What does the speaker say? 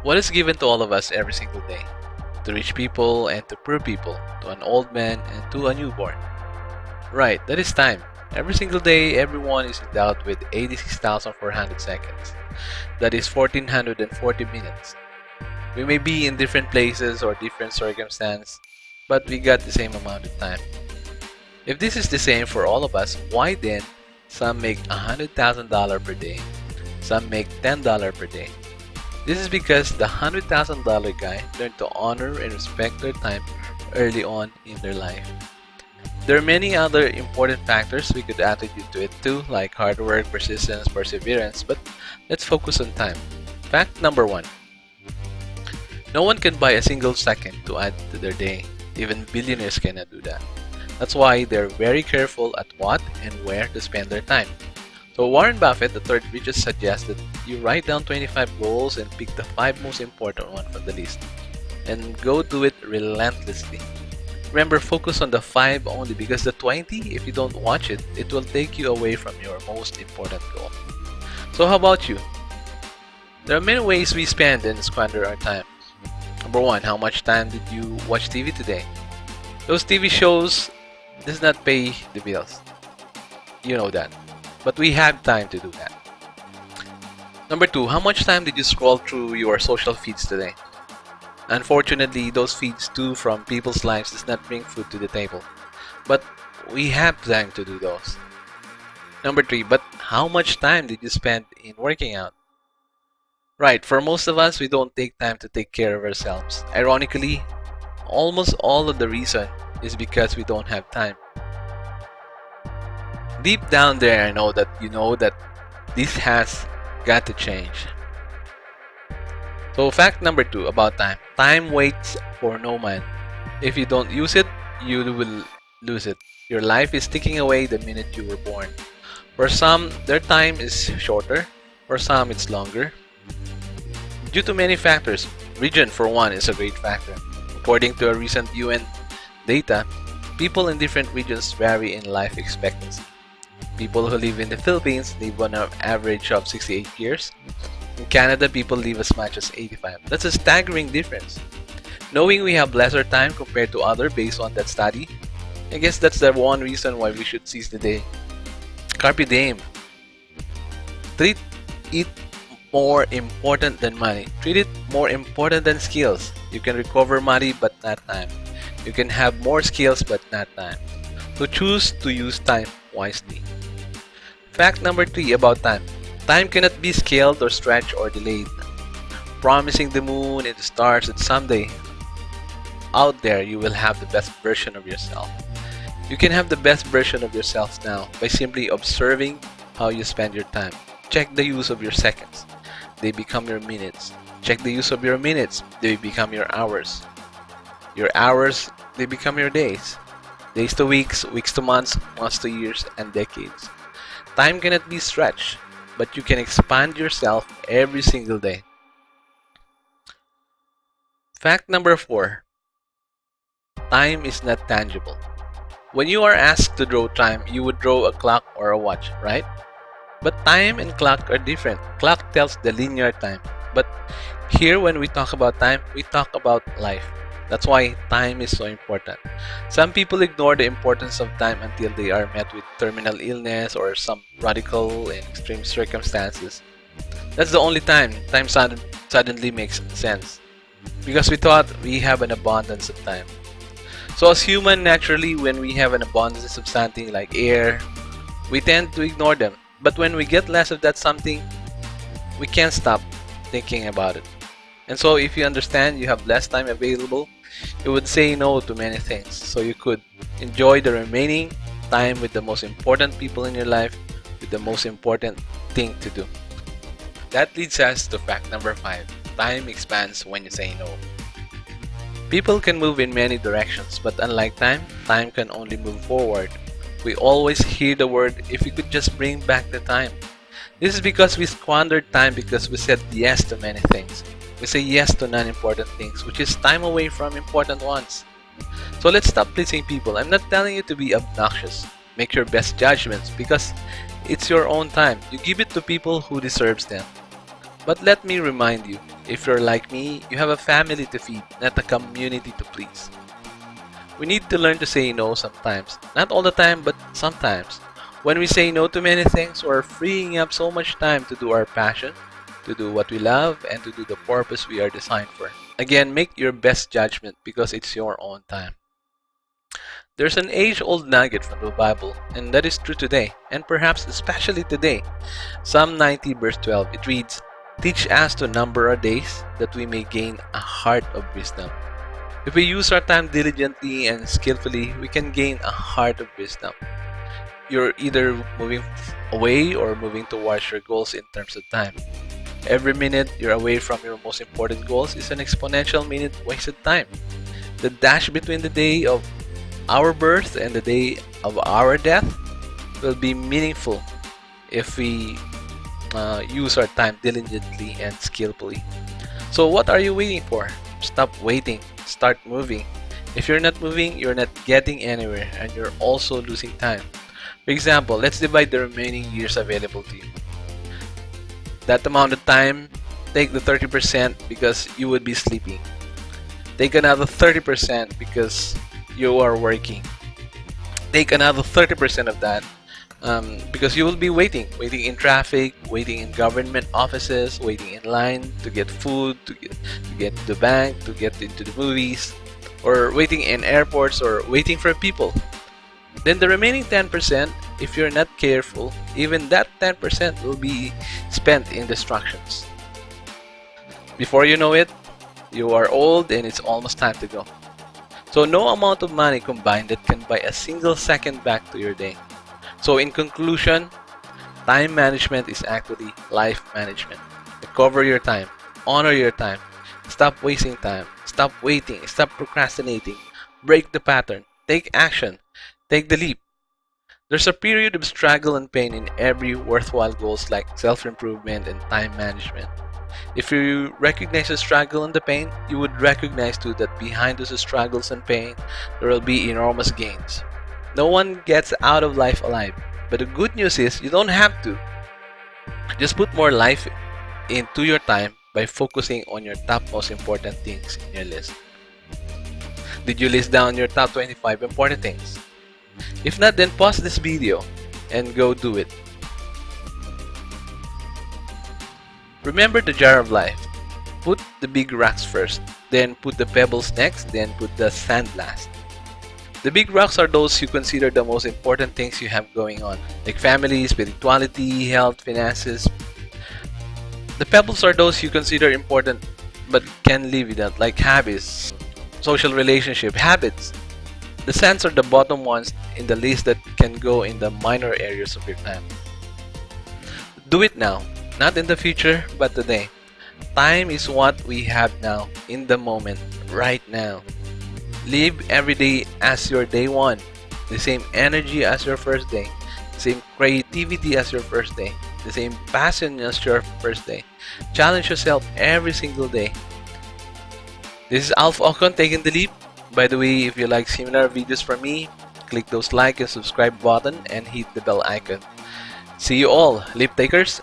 What is given to all of us every single day? To rich people and to poor people, to an old man and to a newborn. Right, that is time. Every single day, everyone is endowed with 86,400 seconds. That is 1440 minutes. We may be in different places or different circumstances, but we got the same amount of time. If this is the same for all of us, why then some make $100,000 per day, some make $10 per day? This is because the $100,000 guy learned to honor and respect their time early on in their life. There are many other important factors we could attribute to it too, like hard work, persistence, perseverance, but let's focus on time. Fact number one. No one can buy a single second to add to their day. Even billionaires cannot do that. That's why they're very careful at what and where to spend their time. So Warren Buffett, the third richest, suggests that you write down 25 goals and pick the 5 most important ones from the list. And go do it relentlessly. Remember, focus on the 5 only because the 20, if you don't watch it, it will take you away from your most important goal. So how about you? There are many ways we spend and squander our time. Number 1, how much time did you watch TV today? Those TV shows does not pay the bills. You know that. But we have time to do that. Number 2, how much time did you scroll through your social feeds today? Unfortunately, those feeds too from people's lives does not bring food to the table. But we have time to do those. Number 3, but how much time did you spend in working out? Right, for most of us, we don't take time to take care of ourselves. Ironically, almost all of the reason is because we don't have time. Deep down there, I know that you know that this has got to change. So fact number 2 about time. Time waits for no man. If you don't use it, you will lose it. Your life is ticking away the minute you were born. For some, their time is shorter. For some, it's longer. Due to many factors, region for one is a great factor. According to a recent UN data, people in different regions vary in life expectancy. People who live in the Philippines live on an average of 68 years. In Canada, people live as much as 85. That's a staggering difference. Knowing we have lesser time compared to others based on that study, I guess that's the one reason why we should seize the day. Carpe diem. Treat it more important than money. Treat it more important than skills. You can recover money but not time. You can have more skills but not time. So choose to use time wisely. Fact number 3 about time. Time cannot be scaled or stretched or delayed. Promising the moon and the stars that someday out there you will have the best version of yourself. You can have the best version of yourself now by simply observing how you spend your time. Check the use of your seconds. They become your minutes. Check the use of your minutes. They become your hours. Your hours, they become your days. Days to weeks, weeks to months, months to years, and decades. Time cannot be stretched, but you can expand yourself every single day. Fact number 4. Time is not tangible. When you are asked to draw time, you would draw a clock or a watch, right? But time and clock are different. Clock tells the linear time. But here when we talk about time, we talk about life. That's why time is so important. Some people ignore the importance of time until they are met with terminal illness or some radical and extreme circumstances. That's the only time suddenly makes sense. Because we thought we have an abundance of time. So as human, naturally, when we have an abundance of something like air, we tend to ignore them. But when we get less of that something, we can't stop thinking about it. And so if you understand you have less time available, you would say no to many things. So you could enjoy the remaining time with the most important people in your life, with the most important thing to do. That leads us to fact number 5. Time expands when you say no. People can move in many directions, but unlike time, time can only move forward. We always hear the word, if you could just bring back the time. This is because we squandered time because we said yes to many things. We say yes to non-important things, which is time away from important ones. So let's stop pleasing people. I'm not telling you to be obnoxious. Make your best judgments because it's your own time. You give it to people who deserves them. But let me remind you, If you're like me, you have a family to feed, not a community to please. We need to learn to say no sometimes. Not all the time, but sometimes. When we say no to many things, we're freeing up so much time to do our passion, to do what we love, and to do the purpose we are designed for. Again, make your best judgment because it's your own time. There's an age-old nugget from the Bible, and that is true today, and perhaps especially today. Psalm 90 verse 12, it reads, "Teach us to number our days, that we may gain a heart of wisdom." If we use our time diligently and skillfully, we can gain a heart of wisdom. You're either moving away or moving towards your goals in terms of time. Every minute you're away from your most important goals is an exponential minute wasted time. The dash between the day of our birth and the day of our death will be meaningful if we use our time diligently and skillfully. So what are you waiting for? Stop waiting. Start moving. If you're not moving, you're not getting anywhere and you're also losing time. For example, let's divide the remaining years available to you. That amount of time, take the 30% because you would be sleeping. Take another 30% because you are working. Take another 30% of that because you will be waiting in traffic, waiting in government offices, waiting in line to get food, to get to the bank, to get into the movies, or waiting in airports, or waiting for people. Then the remaining 10%, if you're not careful, even that 10% will be spent in distractions. Before you know it, you are old and it's almost time to go. So no amount of money combined that can buy a single second back to your day. So in conclusion, time management is actually life management. Recover your time, honor your time, stop wasting time, stop waiting, stop procrastinating, break the pattern, take action, take the leap. There's a period of struggle and pain in every worthwhile goals like self-improvement and time management. If you recognize the struggle and the pain, you would recognize too that behind those struggles and pain, there will be enormous gains. No one gets out of life alive, but the good news is you don't have to. Just put more life into your time by focusing on your top most important things in your list. Did you list down your top 25 important things? If not, then pause this video and go do it. Remember the jar of life. Put the big rocks first, then put the pebbles next, then put the sand last. The big rocks are those you consider the most important things you have going on, like family, spirituality, health, finances. The pebbles are those you consider important but can live without, like habits, social relationship, habits. The sands are the bottom ones in the list that can go in the minor areas of your time. Do it now, not in the future, but today. Time is what we have now, in the moment, right now. Live every day as your day one. The same energy as your first day. The same creativity as your first day. The same passion as your first day. Challenge yourself every single day. This is Alf Ocon taking the leap. By the way, if you like similar videos from me, click those like and subscribe button and hit the bell icon. See you all, leap takers.